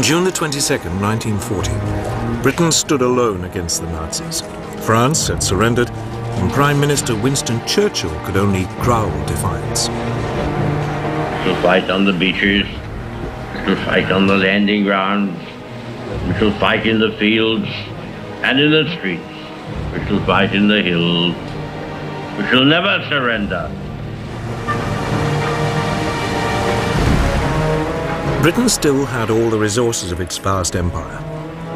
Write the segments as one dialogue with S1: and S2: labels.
S1: On June the 22nd, 1940, Britain stood alone against the Nazis. France had surrendered, and Prime Minister Winston Churchill could only growl defiance.
S2: We shall fight on the beaches, we shall fight on the landing grounds, we shall fight in the fields and in the streets, we shall fight in the hills, we shall never surrender.
S1: Britain still had all the resources of its vast empire.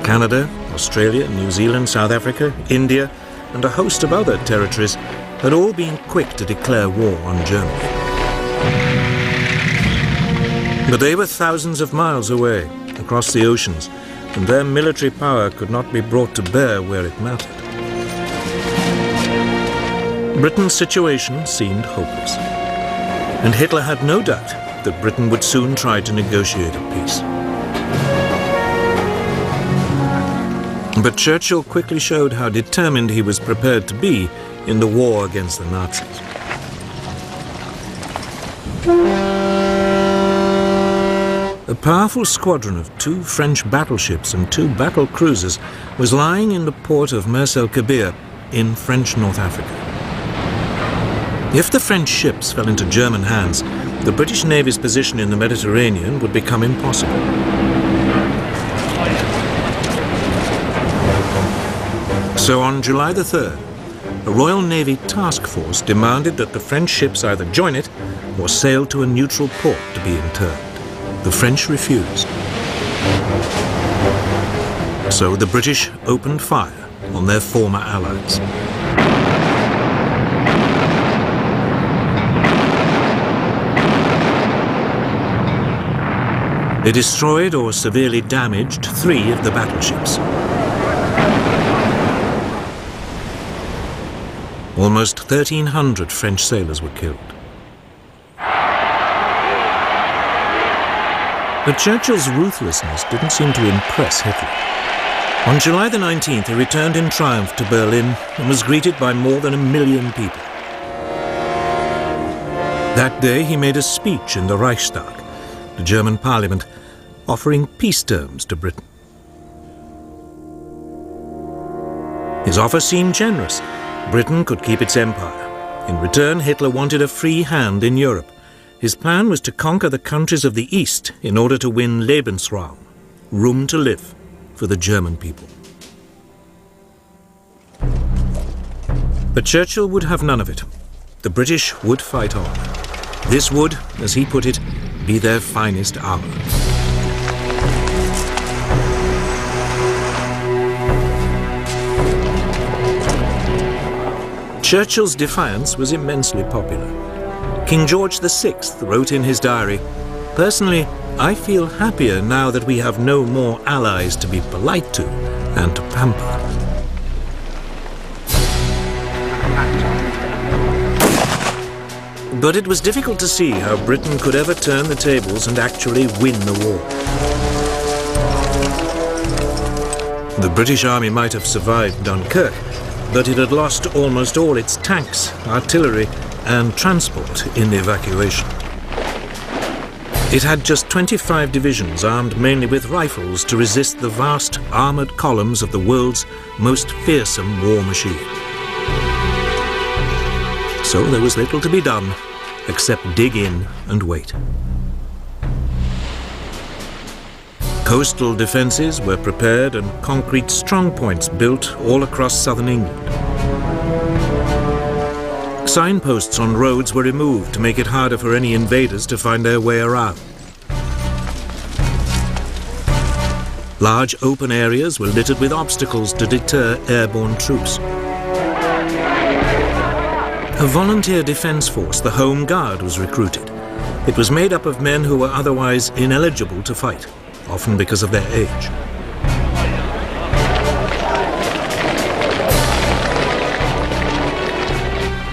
S1: Canada, Australia, New Zealand, South Africa, India, and a host of other territories had all been quick to declare war on Germany. But they were thousands of miles away, across the oceans, and their military power could not be brought to bear where it mattered. Britain's situation seemed hopeless, and Hitler had no doubt that Britain would soon try to negotiate a peace. But Churchill quickly showed how determined he was prepared to be in the war against the Nazis. A powerful squadron of 2 French battleships and 2 battle cruisers was lying in the port of Mers el-Kabir in French North Africa. If the French ships fell into German hands, the British Navy's position in the Mediterranean would become impossible. So on July the 3rd, a Royal Navy task force demanded that the French ships either join it or sail to a neutral port to be interned. The French refused. So the British opened fire on their former allies. They destroyed or severely damaged 3 of the battleships. Almost 1,300 French sailors were killed. But Churchill's ruthlessness didn't seem to impress Hitler. On July the 19th, he returned in triumph to Berlin and was greeted by more than 1 million people. That day, he made a speech in the Reichstag, the German parliament, offering peace terms to Britain. His offer seemed generous. Britain could keep its empire. In return, Hitler wanted a free hand in Europe. His plan was to conquer the countries of the East in order to win Lebensraum, room to live, for the German people. But Churchill would have none of it. The British would fight on. This would, as he put it, be their finest hour. Churchill's defiance was immensely popular. King George VI wrote in his diary, "Personally, I feel happier now that we have no more allies to be polite to and to pamper." But it was difficult to see how Britain could ever turn the tables and actually win the war. The British Army might have survived Dunkirk, but it had lost almost all its tanks, artillery, and transport in the evacuation. It had just 25 divisions armed mainly with rifles to resist the vast armored columns of the world's most fearsome war machine. So there was little to be done except dig in and wait. Coastal defences were prepared and concrete strongpoints built all across southern England. Signposts on roads were removed to make it harder for any invaders to find their way around. Large open areas were littered with obstacles to deter airborne troops. A volunteer defence force, the Home Guard, was recruited. It was made up of men who were otherwise ineligible to fight, often because of their age.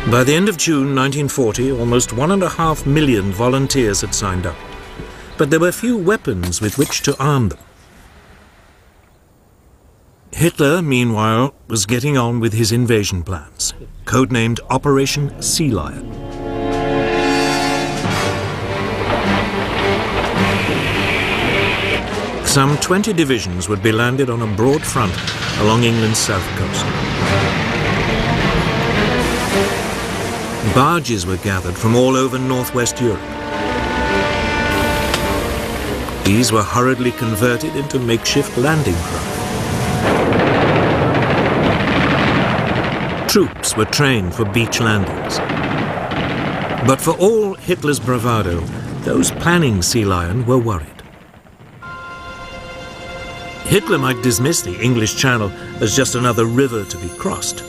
S1: By the end of June 1940, almost 1.5 million volunteers had signed up. But there were few weapons with which to arm them. Hitler, meanwhile, was getting on with his invasion plans, codenamed Operation Sea Lion. Some 20 divisions would be landed on a broad front along England's south coast. Barges were gathered from all over northwest Europe. These were hurriedly converted into makeshift landing craft. Troops were trained for beach landings. But for all Hitler's bravado, those planning Sea Lion were worried. Hitler might dismiss the English Channel as just another river to be crossed.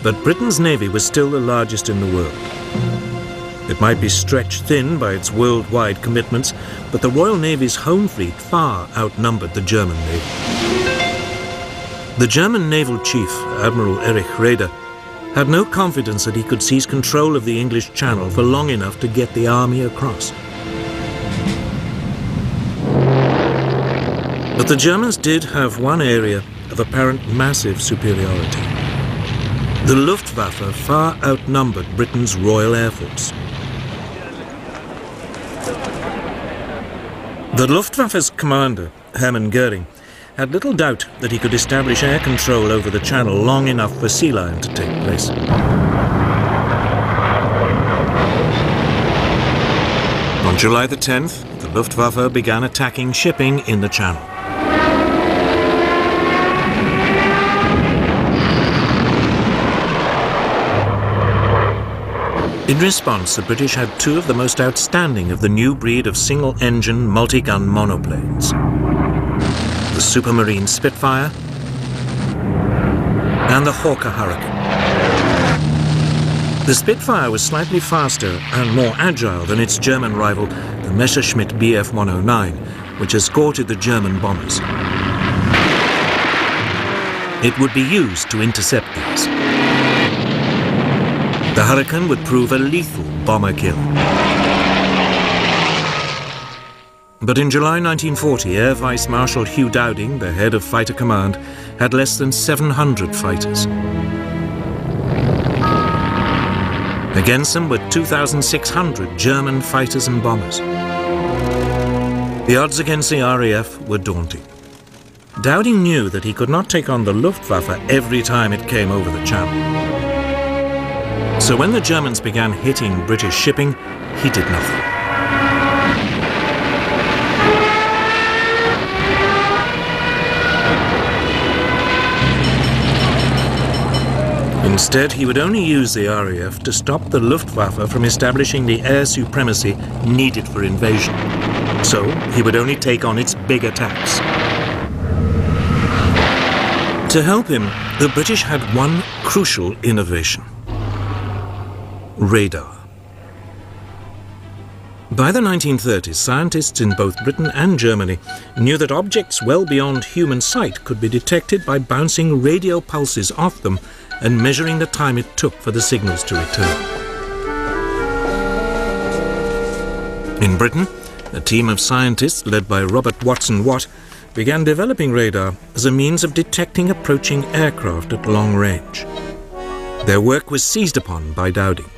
S1: But Britain's navy was still the largest in the world. It might be stretched thin by its worldwide commitments, but the Royal Navy's home fleet far outnumbered the German navy. The German naval chief, Admiral Erich Raeder, had no confidence that he could seize control of the English Channel for long enough to get the army across. But the Germans did have one area of apparent massive superiority. The Luftwaffe far outnumbered Britain's Royal Air Force. The Luftwaffe's commander, Hermann Göring, had little doubt that he could establish air control over the Channel long enough for Sea Lion to take place. On July the 10th, the Luftwaffe began attacking shipping in the Channel. In response, the British had two of the most outstanding of the new breed of single-engine, multi-gun monoplanes. The Supermarine Spitfire and the Hawker Hurricane. The Spitfire was slightly faster and more agile than its German rival, the Messerschmitt Bf 109, which escorted the German bombers. It would be used to intercept these. The Hurricane would prove a lethal bomber kill. But in July 1940, Air Vice Marshal Hugh Dowding, the head of Fighter Command, had less than 700 fighters. Against them were 2,600 German fighters and bombers. The odds against the RAF were daunting. Dowding knew that he could not take on the Luftwaffe every time it came over the Channel. So when the Germans began hitting British shipping, he did nothing. Instead, he would only use the RAF to stop the Luftwaffe from establishing the air supremacy needed for invasion. So he would only take on its big attacks. To help him, the British had one crucial innovation: radar. By the 1930s, scientists in both Britain and Germany knew that objects well beyond human sight could be detected by bouncing radio pulses off them and measuring the time it took for the signals to return. In Britain, a team of scientists led by Robert Watson Watt began developing radar as a means of detecting approaching aircraft at long range. Their work was seized upon by Dowding.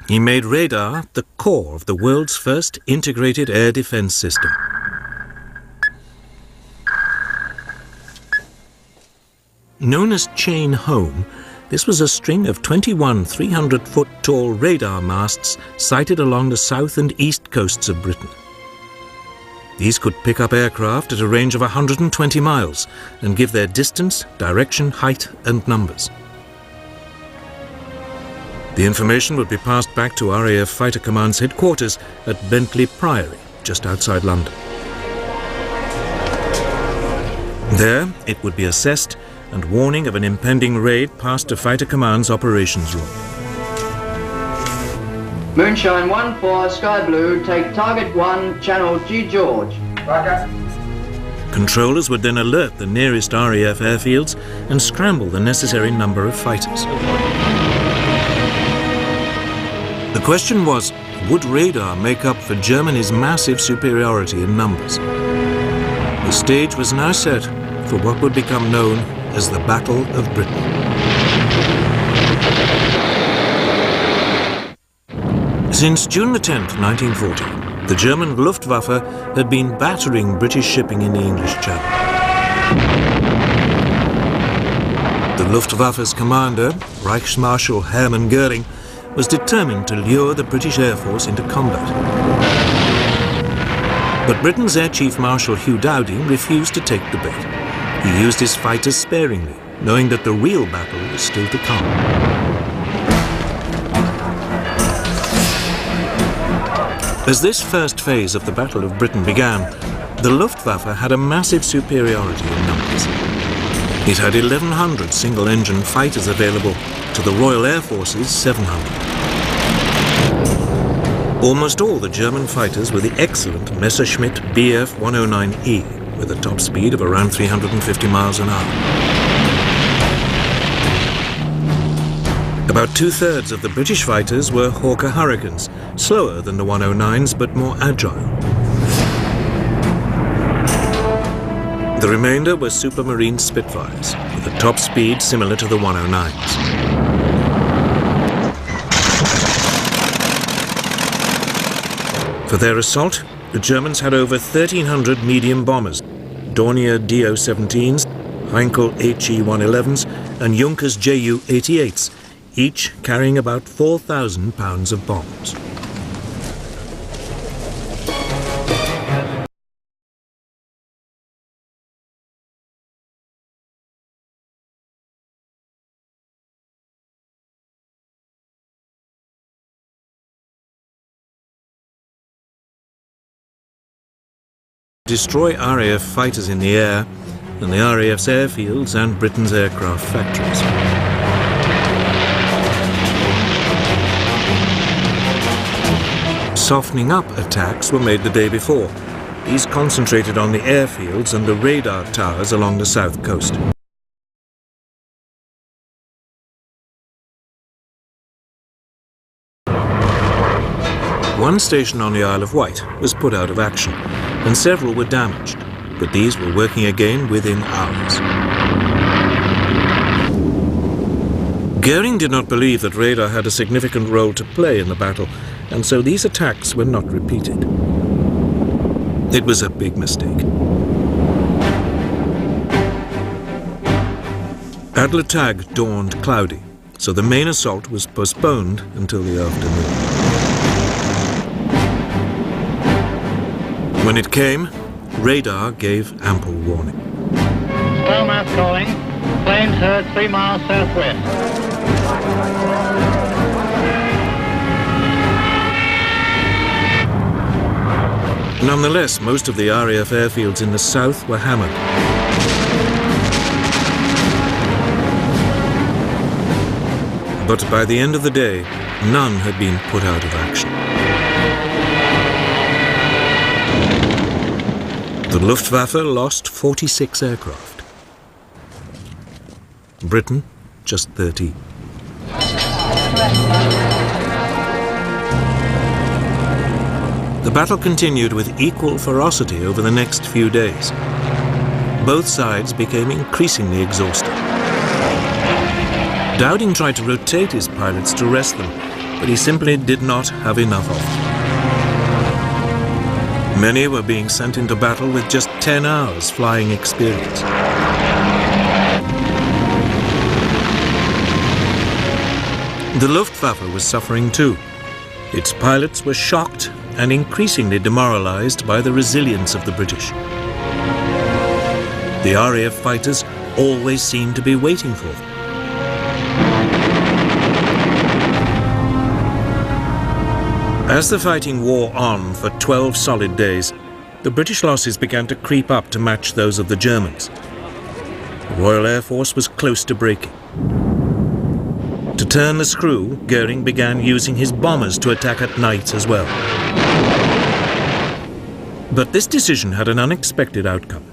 S1: He made radar the core of the world's first integrated air defense system. Known as Chain Home, this was a string of 21 300-foot-tall radar masts sited along the south and east coasts of Britain. These could pick up aircraft at a range of 120 miles and give their distance, direction, height, and numbers. The information would be passed back to RAF Fighter Command's headquarters at Bentley Priory, just outside London. There, it would be assessed, and warning of an impending raid passed to Fighter Command's operations room.
S3: Moonshine 1-4, Sky Blue, take target 1, channel G George.
S1: Controllers would then alert the nearest RAF airfields and scramble the necessary number of fighters. The question was, would radar make up for Germany's massive superiority in numbers? The stage was now set for what would become known as the Battle of Britain. Since June the 10th, 1940, The German Luftwaffe had been battering British shipping in the English Channel. The Luftwaffe's commander, Reichsmarschall Hermann Göring, was determined to lure the British Air Force into combat. But Britain's Air Chief Marshal Hugh Dowding refused to take the bait. He used his fighters sparingly, knowing that the real battle was still to come. As this first phase of the Battle of Britain began, the Luftwaffe had a massive superiority in numbers. It had 1,100 single-engine fighters available to the Royal Air Force's 700. Almost all the German fighters were the excellent Messerschmitt Bf 109E, with a top speed of around 350 miles an hour. About two-thirds of the British fighters were Hawker Hurricanes, slower than the 109s but more agile. The remainder were Supermarine Spitfires, with a top speed similar to the 109s. For their assault, the Germans had over 1,300 medium bombers, Dornier Do-17s, Heinkel HE-111s and Junkers Ju-88s, each carrying about 4,000 pounds of bombs. Destroy RAF fighters in the air and the RAF's airfields and Britain's aircraft factories. Softening up attacks were made the day before. These concentrated on the airfields and the radar towers along the south coast. One station on the Isle of Wight was put out of action, and several were damaged, but these were working again within hours. Göring did not believe that radar had a significant role to play in the battle, and so these attacks were not repeated. It was a big mistake. Adler Tag dawned cloudy, so the main assault was postponed until the afternoon. When it came, radar gave ample warning.
S4: Starmouth calling. Planes heard 3 miles southwest.
S1: Nonetheless, most of the RAF airfields in the south were hammered. But by the end of the day, none had been put out of action. The Luftwaffe lost 46 aircraft. Britain, just 13. The battle continued with equal ferocity over the next few days. Both sides became increasingly exhausted. Dowding tried to rotate his pilots to rest them, but he simply did not have enough of them. Many were being sent into battle with just 10 hours flying experience. The Luftwaffe was suffering too. Its pilots were shocked and increasingly demoralized by the resilience of the British. The RAF fighters always seemed to be waiting for them. As the fighting wore on for 12 solid days, the British losses began to creep up to match those of the Germans. The Royal Air Force was close to breaking. To turn the screw, Göring began using his bombers to attack at night as well. But this decision had an unexpected outcome.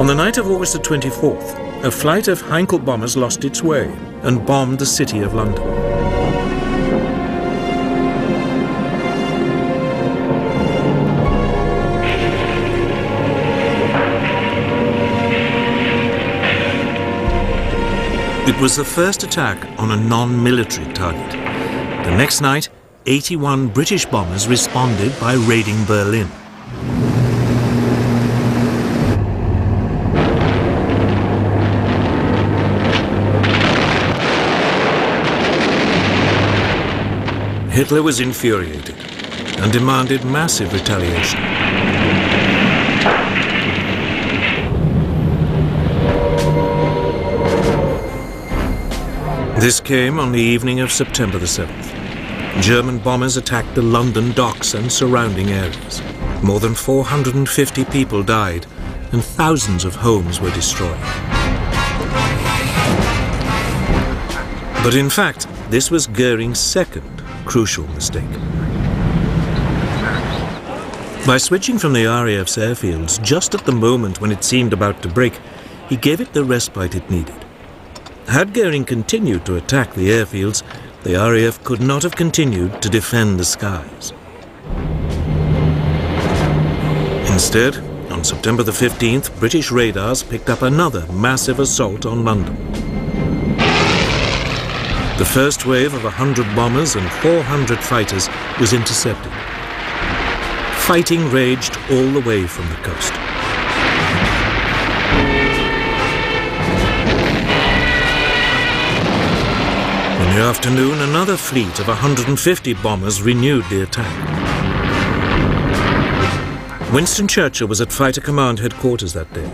S1: On the night of August the 24th, a flight of Heinkel bombers lost its way and bombed the city of London. It was the first attack on a non-military target. The next night, 81 British bombers responded by raiding Berlin. Hitler was infuriated and demanded massive retaliation. This came on the evening of September the 7th. German bombers attacked the London docks and surrounding areas. More than 450 people died and thousands of homes were destroyed. But in fact, this was Goering's second crucial mistake. By switching from the RAF's airfields just at the moment when it seemed about to break, he gave it the respite it needed. Had Goering continued to attack the airfields, the RAF could not have continued to defend the skies. Instead, on September the 15th, British radars picked up another massive assault on London. The first wave of 100 bombers and 400 fighters was intercepted. Fighting raged all the way from the coast. In the afternoon, another fleet of 150 bombers renewed the attack. Winston Churchill was at Fighter Command headquarters that day.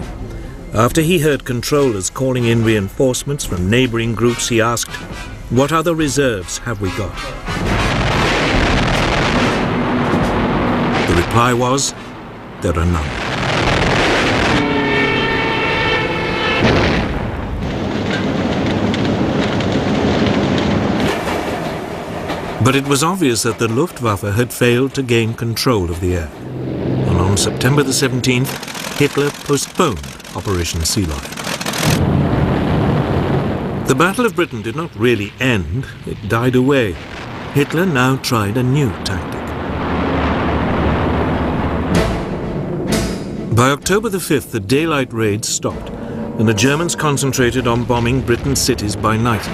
S1: After he heard controllers calling in reinforcements from neighboring groups, he asked, "What other reserves have we got?" The reply was, "There are none." But it was obvious that the Luftwaffe had failed to gain control of the air. And on September the 17th, Hitler postponed Operation Sea Lion. The Battle of Britain did not really end, it died away. Hitler now tried a new tactic. By October the 5th, the daylight raids stopped, and the Germans concentrated on bombing Britain's cities by night.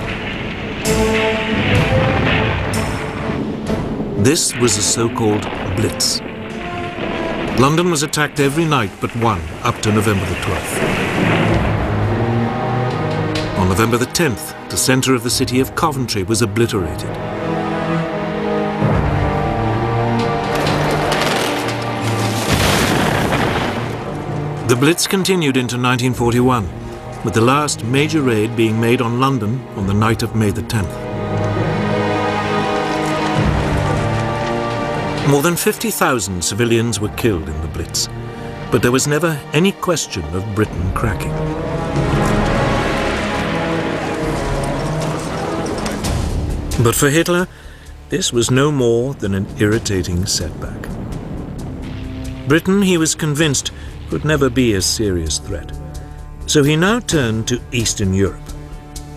S1: This was a so-called Blitz. London was attacked every night but one, up to November the 12th. On November the 10th, the centre of the city of Coventry was obliterated. The Blitz continued into 1941, with the last major raid being made on London on the night of May the 10th. More than 50,000 civilians were killed in the Blitz, but there was never any question of Britain cracking. But for Hitler, this was no more than an irritating setback. Britain, he was convinced, could never be a serious threat. So he now turned to Eastern Europe.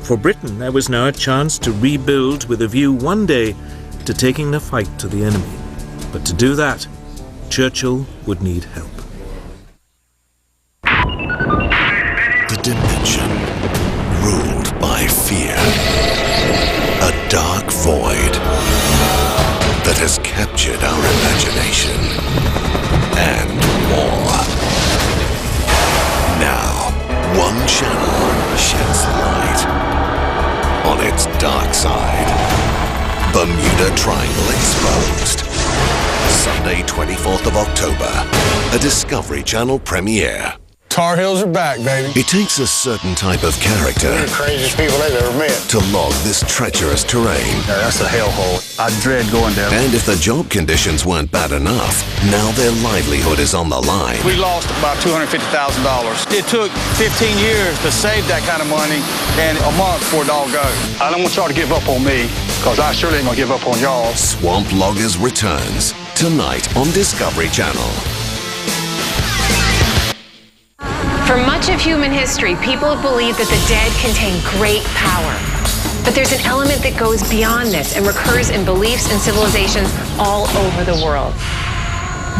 S1: For Britain, there was now a chance to rebuild with a view one day to taking the fight to the enemy. But to do that, Churchill would need help.
S5: The dimension ruled by fear. A dark void that has captured our imagination and more. Now, one channel sheds light on its dark side. Bermuda Triangle Exposed. Sunday, 24th of October, a Discovery Channel premiere.
S6: Tar Heels are back, baby.
S5: It takes a certain type of character
S6: They're the craziest people they've ever met.
S5: to log this treacherous terrain.
S6: Yeah, that's a hellhole. I dread going down.
S5: And if the job conditions weren't bad enough, now their livelihood is on the line.
S6: We lost about $250,000. It took 15 years to save that kind of money and a month for it all go. I don't want y'all to give up on me, because I surely ain't gonna give up on y'all.
S5: Swamp Loggers returns tonight on Discovery Channel.
S7: For much of human history, people have believed that the dead contain great power. But there's an element that goes beyond this and recurs in beliefs and civilizations all over the world.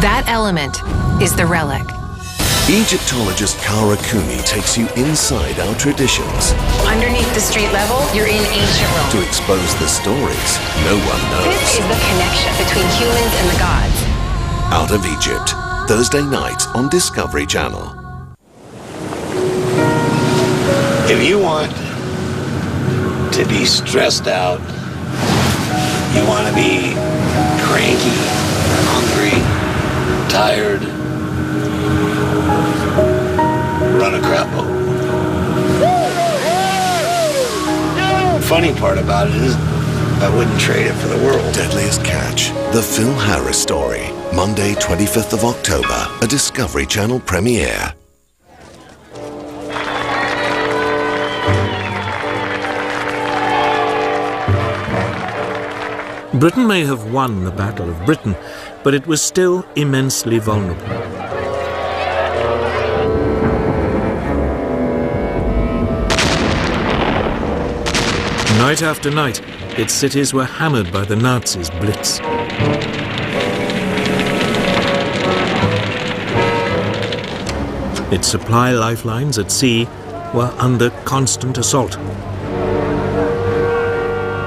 S7: That element is the relic.
S5: Egyptologist Kara Cooney takes you inside our traditions
S7: Underneath the street level, you're in ancient Rome.
S5: to expose the stories no one
S7: This
S5: knows.
S7: is the connection between humans and the gods.
S5: Out of Egypt, Thursday night on Discovery Channel.
S8: If you want to be stressed out, you want to be cranky, hungry, tired, run a crap boat. Funny part about it is I wouldn't trade it for the world.
S5: Deadliest Catch, the Phil Harris story. Monday, 25th of October, a Discovery Channel premiere.
S1: Britain may have won the Battle of Britain, but it was still immensely vulnerable. Night after night, its cities were hammered by the Nazis' blitz. Its supply lifelines at sea were under constant assault.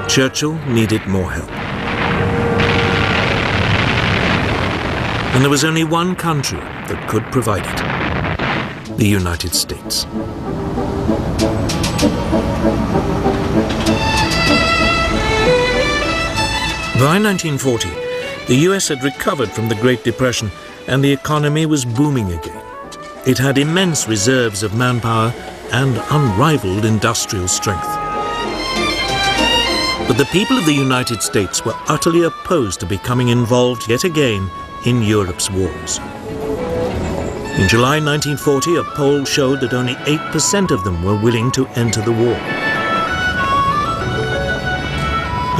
S1: Churchill needed more help. And there was only one country that could provide it: the United States. By 1940, the US had recovered from the Great Depression and the economy was booming again. It had immense reserves of manpower and unrivaled industrial strength. But the people of the United States were utterly opposed to becoming involved yet again in Europe's wars. In July 1940, a poll showed that only 8% of them were willing to enter the war.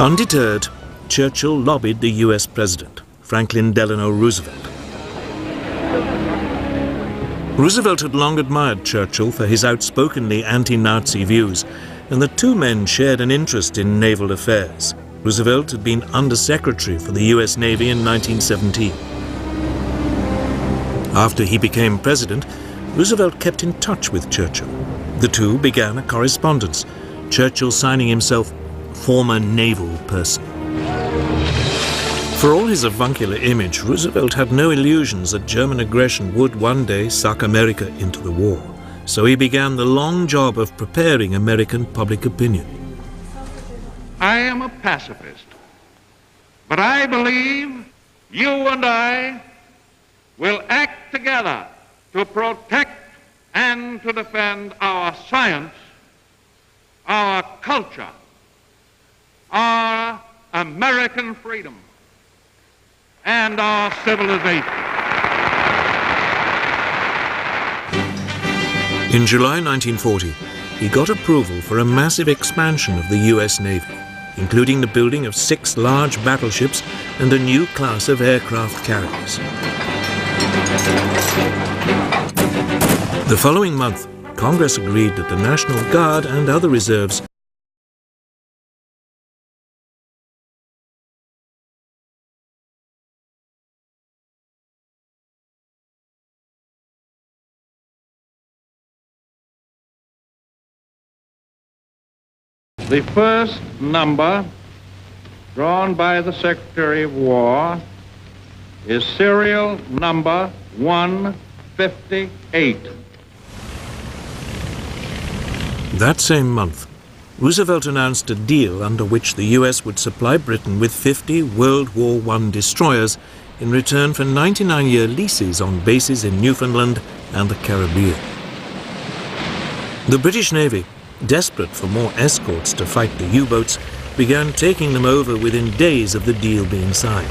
S1: Undeterred, Churchill lobbied the US President, Franklin Delano Roosevelt. Roosevelt had long admired Churchill for his outspokenly anti-Nazi views, and the two men shared an interest in naval affairs. Roosevelt had been Undersecretary for the US Navy in 1917. After he became president, Roosevelt kept in touch with Churchill. The two began a correspondence, Churchill signing himself former naval person. For all his avuncular image, Roosevelt had no illusions that German aggression would one day suck America into the war. So he began the long job of preparing American public opinion.
S9: I am a pacifist, but I believe you and I will act together to protect and to defend our science, our culture, our American freedom, and our civilization.
S1: In July 1940, he got approval for a massive expansion of the US Navy, including the building of 6 large battleships and a new class of aircraft carriers. The following month, Congress agreed that the National Guard and other reserves
S9: The first number drawn by the Secretary of War is serial number 158.
S1: That same month, Roosevelt announced a deal under which the US would supply Britain with 50 World War I destroyers in return for 99-year leases on bases in Newfoundland and the Caribbean. The British Navy, desperate for more escorts to fight the U-boats, began taking them over within days of the deal being signed.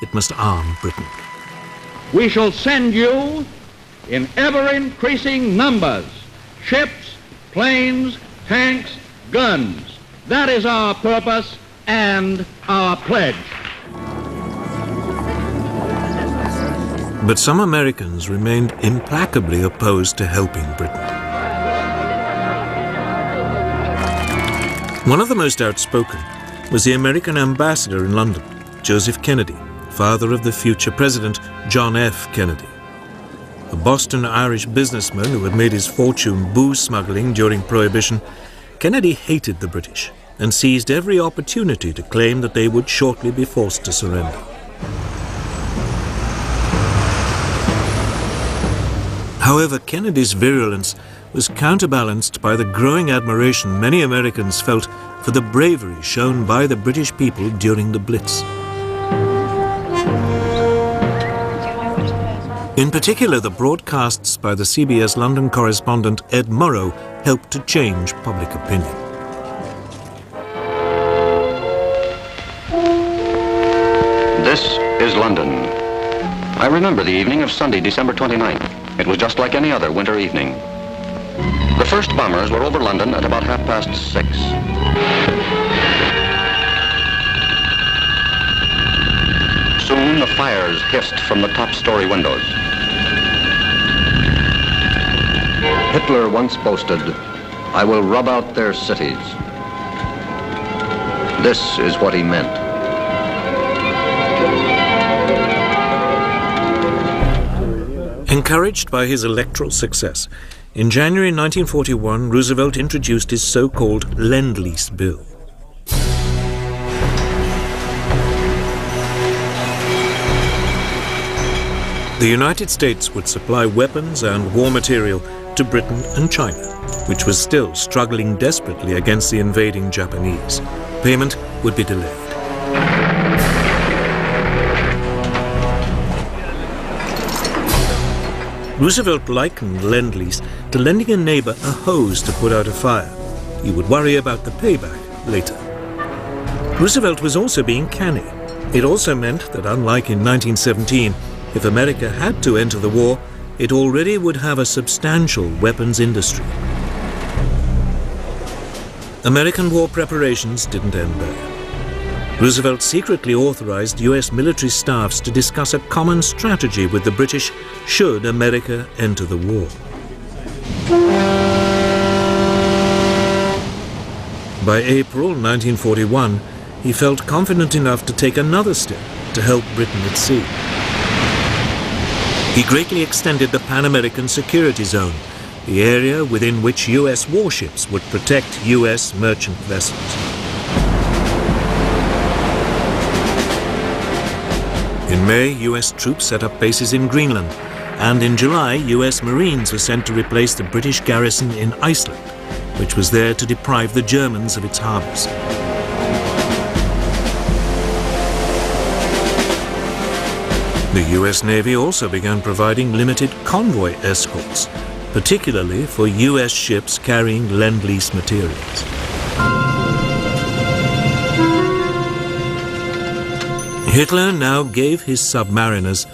S1: it must arm Britain.
S9: We shall send you in ever-increasing numbers, ships, planes, tanks, guns. That is our purpose and our pledge.
S1: But some Americans remained implacably opposed to helping Britain. One of the most outspoken was the American ambassador in London, Joseph Kennedy, father of the future President John F. Kennedy. A Boston Irish businessman who had made his fortune booze smuggling during Prohibition, Kennedy hated the British and seized every opportunity to claim that they would shortly be forced to surrender. However, Kennedy's virulence was counterbalanced by the growing admiration many Americans felt for the bravery shown by the British people during the Blitz. In particular, the broadcasts by the CBS London correspondent Ed Murrow helped to change public opinion.
S10: This is London. I remember the evening of Sunday, December 29th. It was just like any other winter evening. The first bombers were over London at about 6:30. Soon the fires hissed from the top-story windows. Hitler once boasted, "I will rub out their cities." This is what he meant.
S1: Encouraged by his electoral success, in January 1941, Roosevelt introduced his so-called Lend-Lease Bill. The United States would supply weapons and war material to Britain and China, which was still struggling desperately against the invading Japanese. Payment would be delayed. Roosevelt likened Lend-Lease to lending a neighbor a hose to put out a fire. He would worry about the payback later. Roosevelt was also being canny. It also meant that, unlike in 1917, if America had to enter the war, it already would have a substantial weapons industry. American war preparations didn't end there. Roosevelt secretly authorized U.S. military staffs to discuss a common strategy with the British should America enter the war. By April 1941, he felt confident enough to take another step to help Britain at sea. He greatly extended the Pan-American Security Zone, the area within which U.S. warships would protect U.S. merchant vessels. In May, U.S. troops set up bases in Greenland, and in July, U.S. Marines were sent to replace the British garrison in Iceland, which was there to deprive the Germans of its harbors. The U.S. Navy also began providing limited convoy escorts, particularly for U.S. ships carrying Lend-Lease materials. Hitler now gave his submariners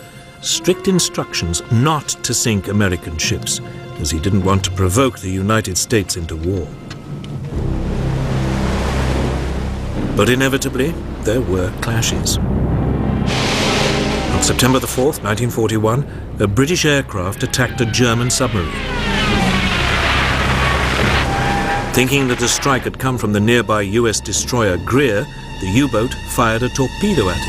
S1: strict instructions not to sink American ships, as he didn't want to provoke the United States into war. But inevitably, there were clashes. On September the 4th, 1941, a British aircraft attacked a German submarine. Thinking that the strike had come from the nearby U.S. destroyer Greer, the U-boat fired a torpedo at it.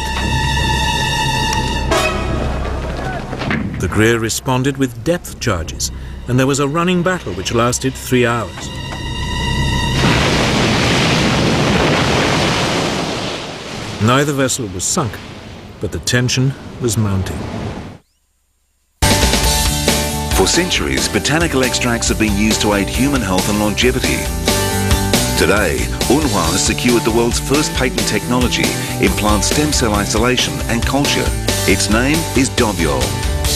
S1: The Greer responded with depth charges, and there was a running battle which lasted 3 hours. Neither vessel was sunk, but the tension was mounting.
S11: For centuries, botanical extracts have been used to aid human health and longevity. Today, Unhua has secured the world's first patent technology in plant stem cell isolation and culture. Its name is Dobiol.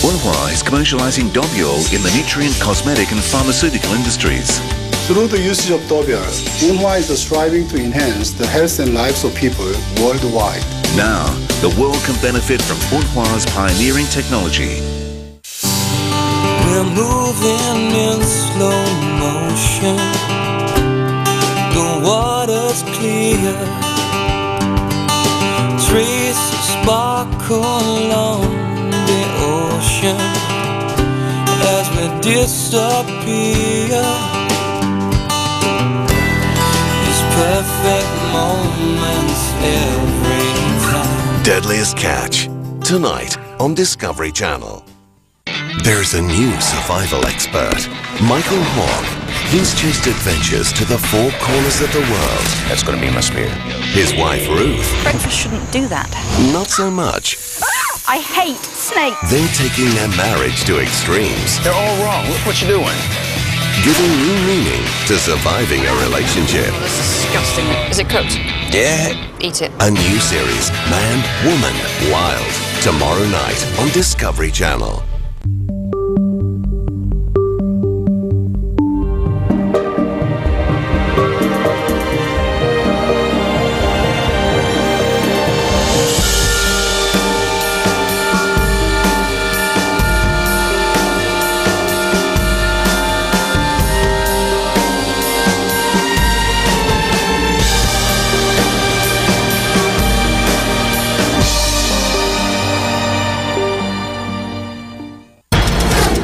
S11: Unhua is commercializing Dobiol in the nutrient, cosmetic and pharmaceutical industries.
S12: Through the usage of Dobiol, Unhua is striving to enhance the health and lives of people worldwide.
S11: Now, the world can benefit from Unhua's pioneering technology.
S12: We're moving in slow motion. The water's clear. Trees sparkle along the ocean as we disappear. These perfect moments every time.
S5: Deadliest Catch, tonight on Discovery Channel. There's a new survival expert, Michael Hawke. He's chased adventures to the four corners of the world.
S13: That's going to be my spear.
S5: His wife, Ruth.
S14: Breakfast shouldn't do that.
S5: Not so much.
S14: I hate snakes.
S5: They're taking their marriage to extremes.
S13: They're all wrong. Look what you're doing.
S5: Giving new meaning to surviving a relationship.
S14: Oh, that's disgusting. Is it cooked?
S5: Yeah.
S14: Eat it.
S5: A new series, Man, Woman, Wild. Tomorrow night on Discovery Channel.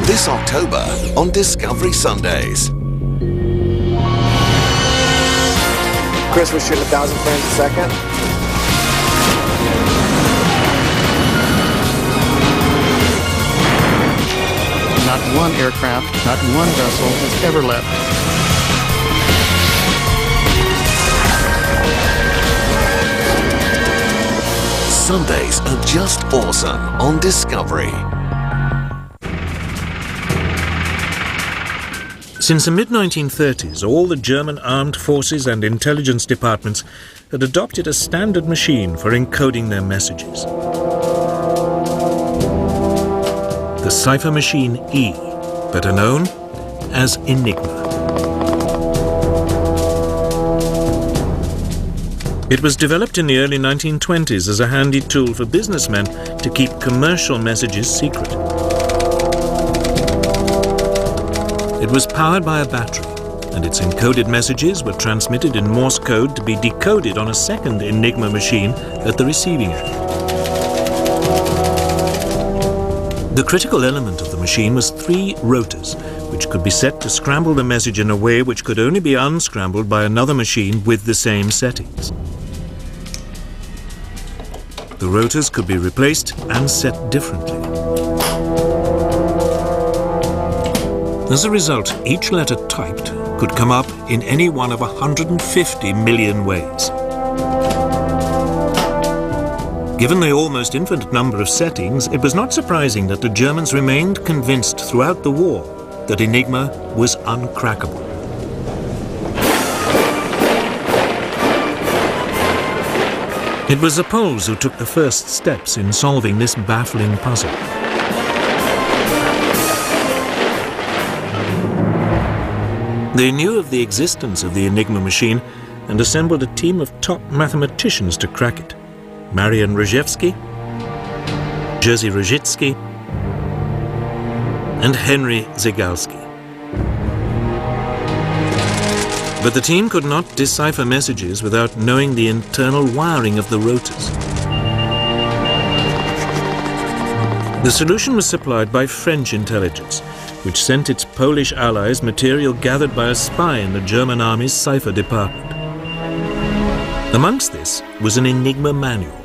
S5: This October on Discovery Sundays.
S15: Chris, we're shooting 1,000 frames a second.
S16: Not one aircraft, not one vessel has ever left.
S5: Sundays are just awesome on Discovery.
S1: Since the mid-1930s, all the German armed forces and intelligence departments had adopted a standard machine for encoding their messages. The cipher machine E, better known as Enigma. It was developed in the early 1920s as a handy tool for businessmen to keep commercial messages secret. It was powered by a battery, and its encoded messages were transmitted in Morse code to be decoded on a second Enigma machine at the receiving end. The critical element of the machine was 3 rotors, which could be set to scramble the message in a way which could only be unscrambled by another machine with the same settings. The rotors could be replaced and set differently. As a result, each letter typed could come up in any one of 150 million ways. Given the almost infinite number of settings, it was not surprising that the Germans remained convinced throughout the war that Enigma was uncrackable. It was the Poles who took the first steps in solving this baffling puzzle. They knew of the existence of the Enigma machine and assembled a team of top mathematicians to crack it. Marian Rejewski, Jerzy Rojicki, and Henry Zygalski. But the team could not decipher messages without knowing the internal wiring of the rotors. The solution was supplied by French intelligence, which sent its Polish allies material gathered by a spy in the German army's cipher department. Amongst this was an Enigma manual.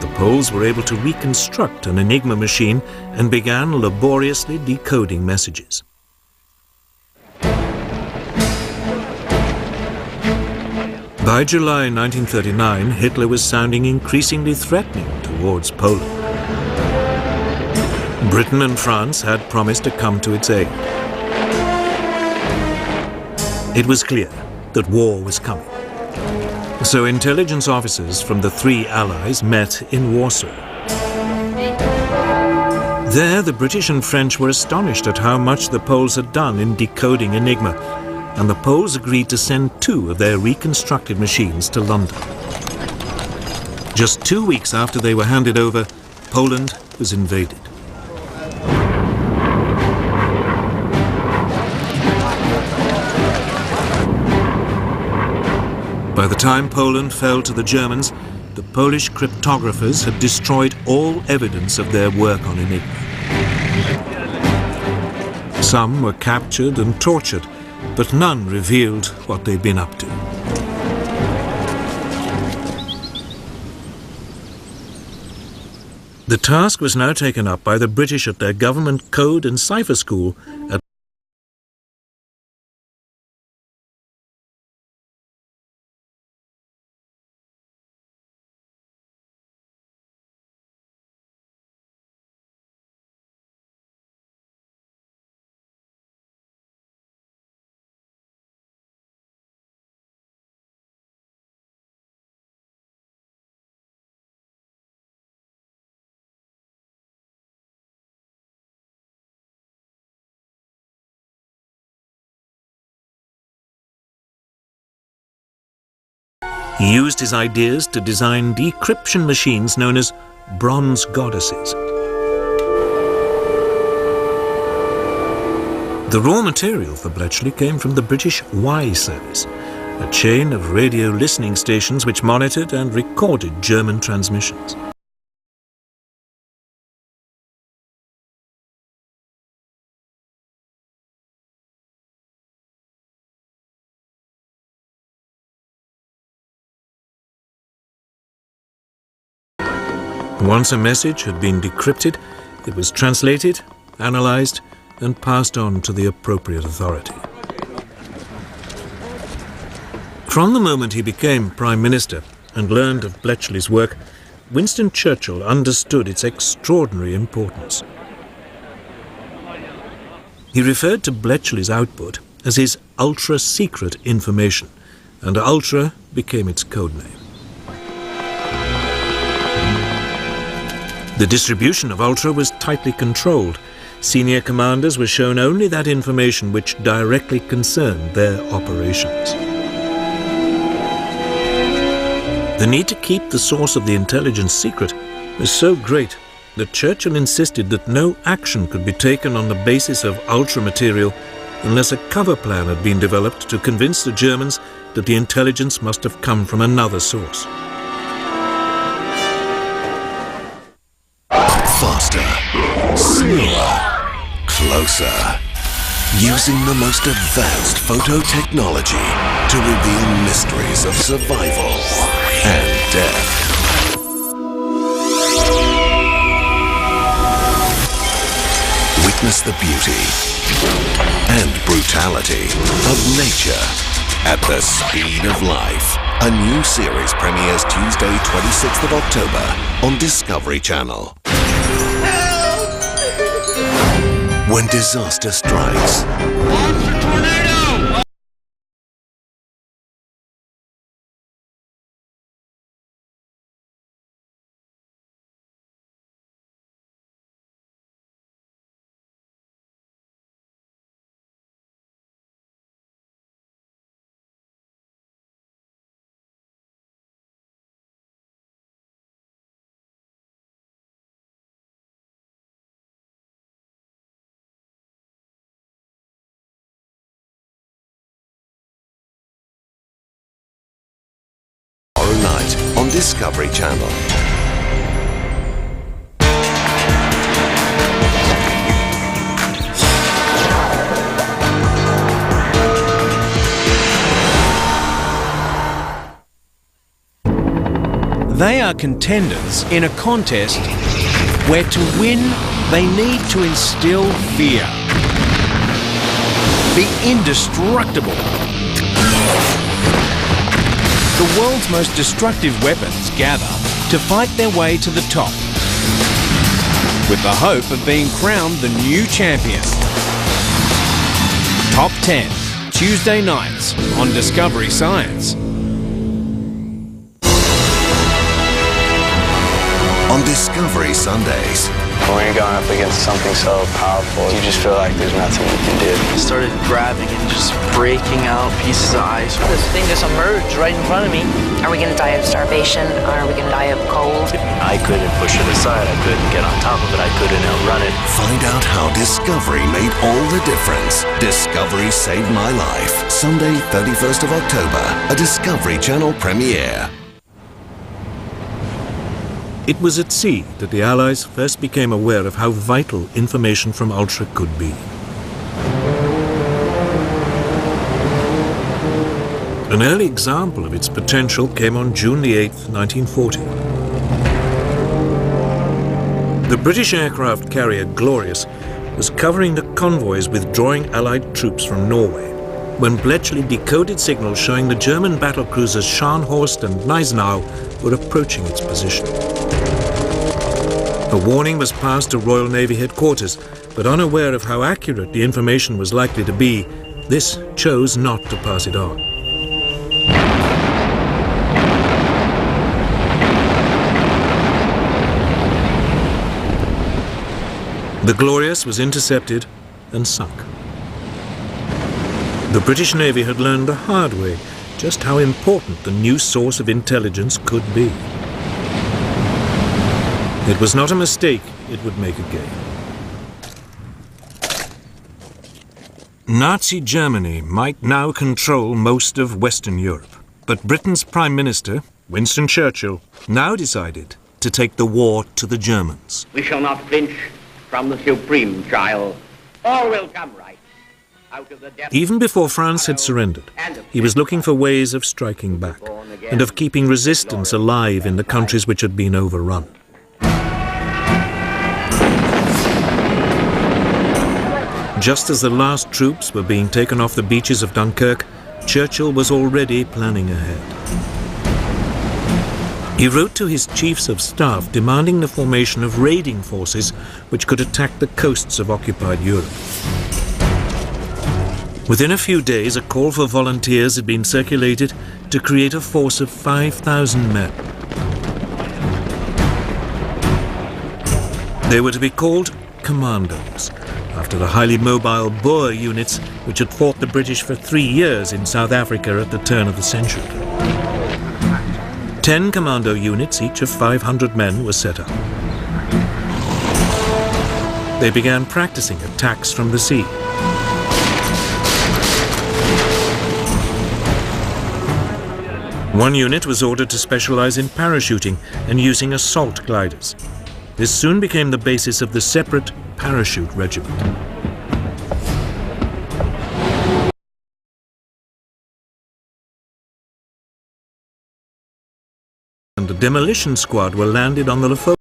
S1: The Poles were able to reconstruct an Enigma machine and began laboriously decoding messages. By July 1939, Hitler was sounding increasingly threatening towards Poland. Britain and France had promised to come to its aid. It was clear that war was coming. So intelligence officers from the 3 allies met in Warsaw. There, the British and French were astonished at how much the Poles had done in decoding Enigma, and the Poles agreed to send 2 of their reconstructed machines to London. Just 2 weeks after they were handed over, Poland was invaded. By the time Poland fell to the Germans, the Polish cryptographers had destroyed all evidence of their work on Enigma. Some were captured and tortured, but none revealed what they'd been up to. The task was now taken up by the British at their government code and cipher school at He used his ideas to design decryption machines known as bronze goddesses. The raw material for Bletchley came from the British Y service, a chain of radio listening stations which monitored and recorded German transmissions. Once a message had been decrypted, it was translated, analysed, and passed on to the appropriate authority. From the moment he became Prime Minister and learned of Bletchley's work, Winston Churchill understood its extraordinary importance. He referred to Bletchley's output as his ultra-secret information, and Ultra became its code name. The distribution of Ultra was tightly controlled. Senior commanders were shown only that information which directly concerned their operations. The need to keep the source of the intelligence secret was so great that Churchill insisted that no action could be taken on the basis of Ultra material unless a cover plan had been developed to convince the Germans that the intelligence must have come from another source.
S5: Faster, slower, closer. Using the most advanced photo technology to reveal mysteries of survival and death. Witness the beauty and brutality of nature at the speed of life. A new series premieres Tuesday, 26th of October on Discovery Channel. When disaster strikes, night on Discovery Channel.
S17: They are contenders in a contest where to win they need to instill fear. Be indestructible. The world's most destructive weapons gather to fight their way to the top, with the hope of being crowned the new champion. Top 10, Tuesday nights on Discovery Science.
S5: On Discovery Sundays.
S15: When you're going up against something so powerful, you just feel like there's nothing you can do.
S18: I started grabbing and just breaking out pieces of ice.
S19: This thing just emerged right in front of me.
S7: Are we going to die of starvation, or are we going to die of cold?
S18: I couldn't push it aside. I couldn't get on top of it. I couldn't outrun it.
S5: Find out how Discovery made all the difference. Discovery Saved My Life. Sunday, 31st of October. A Discovery Channel premiere.
S1: It was at sea that the Allies first became aware of how vital information from Ultra could be. An early example of its potential came on June the 8th, 1940. The British aircraft carrier Glorious was covering the convoys withdrawing Allied troops from Norway when Bletchley decoded signals showing the German battlecruisers Scharnhorst and Gneisenau were approaching its position. A warning was passed to Royal Navy headquarters, but unaware of how accurate the information was likely to be, this chose not to pass it on. The Glorious was intercepted and sunk. The British Navy had learned the hard way just how important the new source of intelligence could be. It was not a mistake it would make again. Nazi Germany might now control most of Western Europe, but Britain's Prime Minister, Winston Churchill, now decided to take the war to the Germans.
S2: We shall not flinch from the supreme trial. All will come right.
S1: Even before France had surrendered, he was looking for ways of striking back and of keeping resistance alive in the countries which had been overrun. Just as the last troops were being taken off the beaches of Dunkirk, Churchill was already planning ahead. He wrote to his chiefs of staff demanding the formation of raiding forces which could attack the coasts of occupied Europe. Within a few days, a call for volunteers had been circulated to create a force of 5,000 men. They were to be called commandos, after the highly mobile Boer units which had fought the British for 3 years in South Africa at the turn of the century. 10 commando units, each of 500 men, were set up. They began practicing attacks from the sea. One unit was ordered to specialize in parachuting and using assault gliders. This soon became the basis of the separate parachute regiment. And the demolition squad were landed on the Lofoten.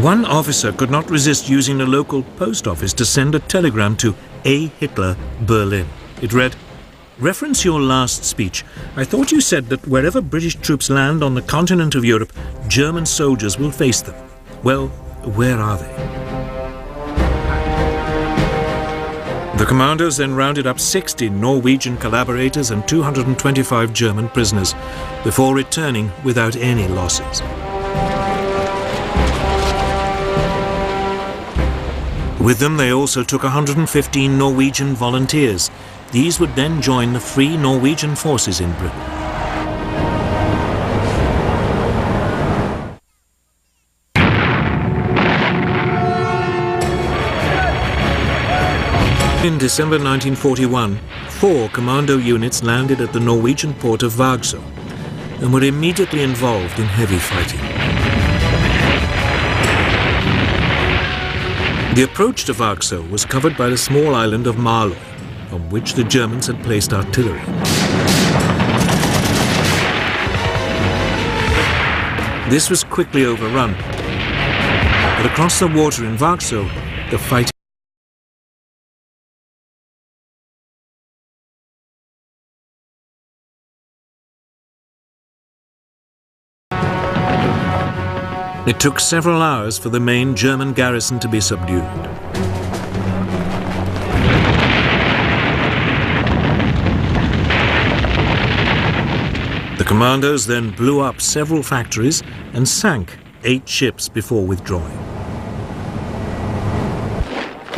S1: One officer could not resist using the local post office to send a telegram to A. Hitler, Berlin. It read, "Reference your last speech. I thought you said that wherever British troops land on the continent of Europe, German soldiers will face them. Well, where are they?" The commandos then rounded up 60 Norwegian collaborators and 225 German prisoners before returning without any losses. With them, they also took 115 Norwegian volunteers. These would then join the Free Norwegian Forces in Britain. In December 1941, 4 commando units landed at the Norwegian port of Vagsø and were immediately involved in heavy fighting. The approach to Vagsø was covered by the small island of Malø. on which the Germans had placed artillery. This was quickly overrun, but across the water in Varkso, the fight It took several hours for the main German garrison to be subdued. The commandos then blew up several factories and sank 8 ships before withdrawing.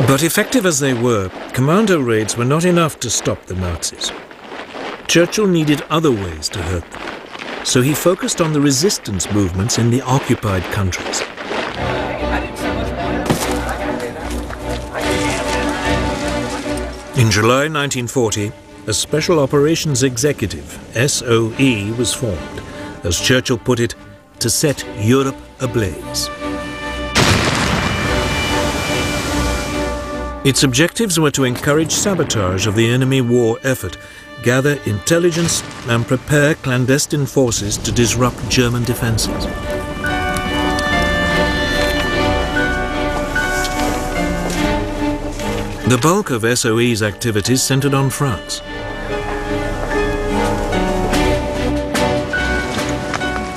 S1: But effective as they were, commando raids were not enough to stop the Nazis. Churchill needed other ways to hurt them, so he focused on the resistance movements in the occupied countries. In July 1940, a Special Operations Executive, SOE, was formed, as Churchill put it, to set Europe ablaze. Its objectives were to encourage sabotage of the enemy war effort, gather intelligence and prepare clandestine forces to disrupt German defenses. The bulk of SOE's activities centered on France.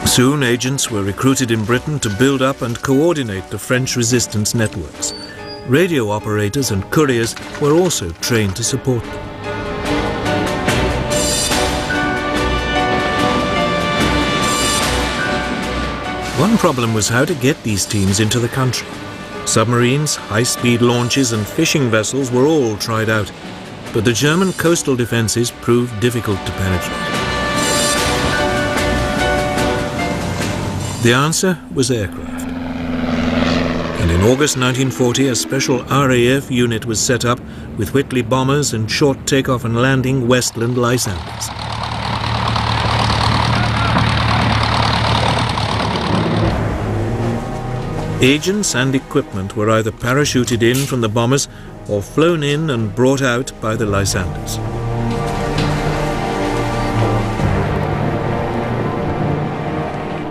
S1: Soon agents were recruited in Britain to build up and coordinate the French resistance networks. Radio operators and couriers were also trained to support them. One problem was how to get these teams into the country. Submarines, high-speed launches and fishing vessels were all tried out, but the German coastal defences proved difficult to penetrate. The answer was aircraft. And in August 1940, a special RAF unit was set up with Whitley bombers and short takeoff and landing Westland Lysanders. Agents and equipment were either parachuted in from the bombers or flown in and brought out by the Lysanders.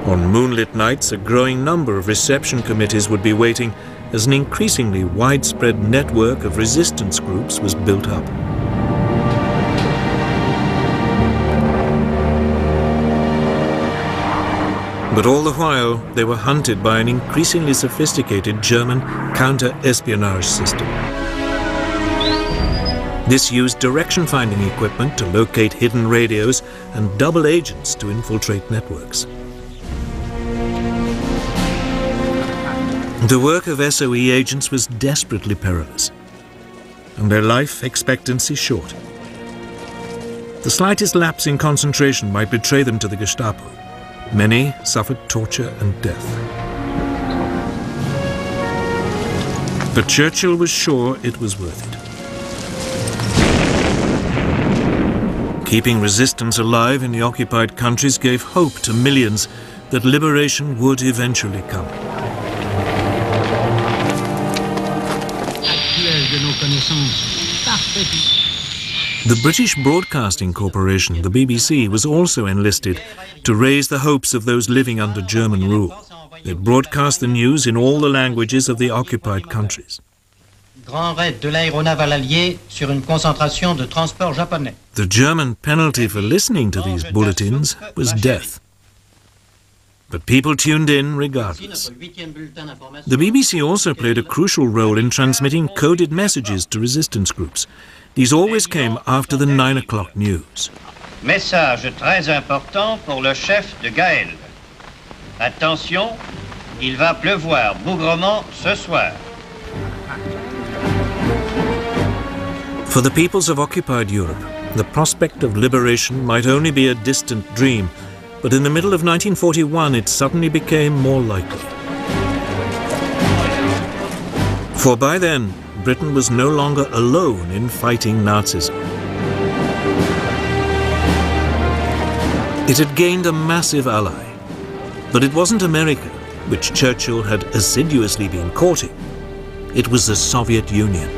S1: On moonlit nights, a growing number of reception committees would be waiting as an increasingly widespread network of resistance groups was built up. But all the while, they were hunted by an increasingly sophisticated German counter-espionage system. This used direction-finding equipment to locate hidden radios and double agents to infiltrate networks. The work of SOE agents was desperately perilous, and their life expectancy short. The slightest lapse in concentration might betray them to the Gestapo. Many suffered torture and death. But Churchill was sure it was worth it. Keeping resistance alive in the occupied countries gave hope to millions that liberation would eventually come. The British Broadcasting Corporation, the BBC, was also enlisted to raise the hopes of those living under German rule. It broadcast the news in all the languages of the occupied countries. The German penalty for listening to these bulletins was death. But people tuned in regardless. The BBC also played a crucial role in transmitting coded messages to resistance groups. These always came after the 9 o'clock news.
S20: Message très important pour le chef de Gaël. Attention, il va pleuvoir bougrement ce soir.
S1: For the peoples of occupied Europe, the prospect of liberation might only be a distant dream, but in the middle of 1941 it suddenly became more likely. For by then, Britain was no longer alone in fighting Nazism. It had gained a massive ally, but it wasn't America, which Churchill had assiduously been courting. It was the Soviet Union.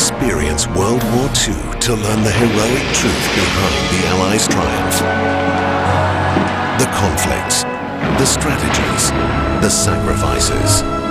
S5: experience World War II to learn the heroic truth behind the Allies' triumph. The conflicts, the strategies, the sacrifices.